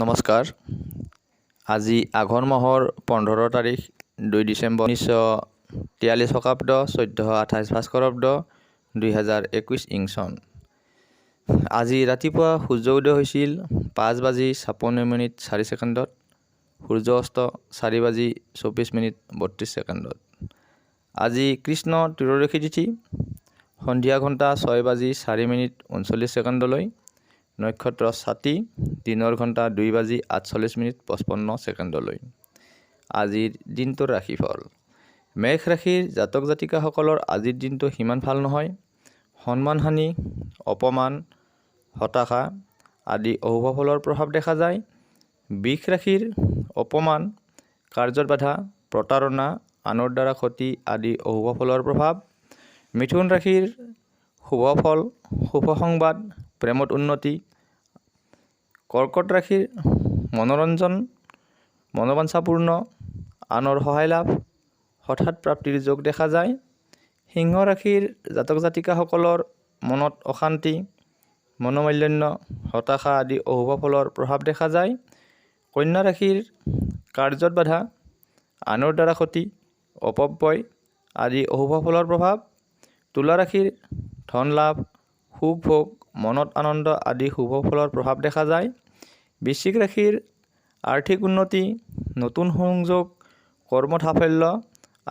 নমস্কাৰ। আজি আঘোণ মাহৰ 15 তাৰিখ 2 ডিচেম্বৰ 1943 শকাব্দ 1428 ভাস্কৰাব্দ 2021 ইং চন। আজি ৰাতিপুৱা সূৰ্য উদয় হৈছিল 5:56:04। সূৰ্য অস্ত 4:24:32। আজি কৃষ্ণ ত্ৰয়োদশী তিথি। সন্ধিয়া ঘণ্টা 6:04:39। নক্ষত্ৰ ছাতি। দিনৰ ঘণ্টা 2:48:55। আজিৰ দিনটোৰ ৰাশিফল। মেঘ ৰাশিৰ জাতক জাতিকাসকলৰ আজিৰ দিনটো সিমান ভাল নহয়। সন্মানহানি, অপমান, হতাশা আদি অশুভ ফলৰ প্ৰভাৱ দেখা যায়। বৃষ ৰাশিৰ অপমান, কাৰ্যত বাধা, প্ৰতাৰণা, আনৰ দ্বাৰা ক্ষতি আদি অশুভ ফলৰ প্ৰভাৱ। মিথুন ৰাশিৰ শুভ ফল, শুভ সংবাদ, প্ৰেমত উন্নতি। কৰ্কট ৰাশিৰ মনোৰঞ্জন, মনোবাঞ্ছাপূৰ্ণ, আনৰ সহায় লাভ, হঠাৎ প্ৰাপ্তিৰ যোগ দেখা যায়। সিংহ ৰাশিৰ জাতক জাতিকাসকলৰ মনত অশান্তি, মনোমালিন্য, হতাশা আদি অশুভ ফলৰ প্ৰভাৱ দেখা যায়। কন্যা ৰাশিৰ কাৰ্যত বাধা, আনৰ দ্বাৰা ক্ষতি, অপব্যয় আদি অশুভ ফলৰ প্ৰভাৱ। তুলা ৰাশিৰ ধন লাভ, সুখ ভোগ, মনত আনন্দ আদি শুভ ফলৰ প্ৰভাৱ দেখা যায়। বৃশ্চিক ৰাশিৰ আৰ্থিক উন্নতি, নতুন সংযোগ, কৰ্মত সাফল্য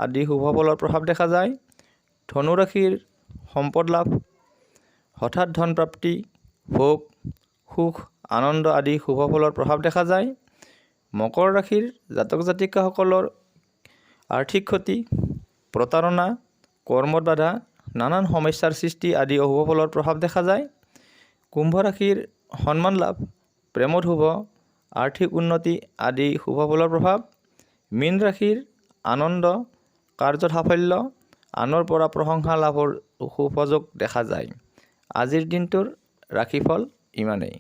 আদি শুভ ফলৰ প্ৰভাৱ দেখা যায়। ধনু ৰাশিৰ সম্পদ লাভ, হঠাৎ ধন প্ৰাপ্তি, ভোগ, সুখ, আনন্দ আদি শুভ ফলৰ প্ৰভাৱ দেখা যায়। মকৰ ৰাশিৰ জাতক জাতিকাসকলৰ আৰ্থিক ক্ষতি, প্ৰতাৰণা, কৰ্মত বাধা, নানান সমস্যাৰ সৃষ্টি আদি অশুভ ফলৰ প্ৰভাৱ দেখা যায়। কুম্ভ ৰাশিৰ সন্মান লাভ, প্ৰেমত শুভ, আৰ্থিক উন্নতি আদি শুভ ফলৰ প্ৰভাৱ। মীন ৰাশিৰ আনন্দ, কাৰ্যত সাফল্য, আনৰ পৰা প্ৰশংসা লাভৰ সুযোগ দেখা যায়। আজিৰ দিনটোৰ ৰাশিফল ইমানেই।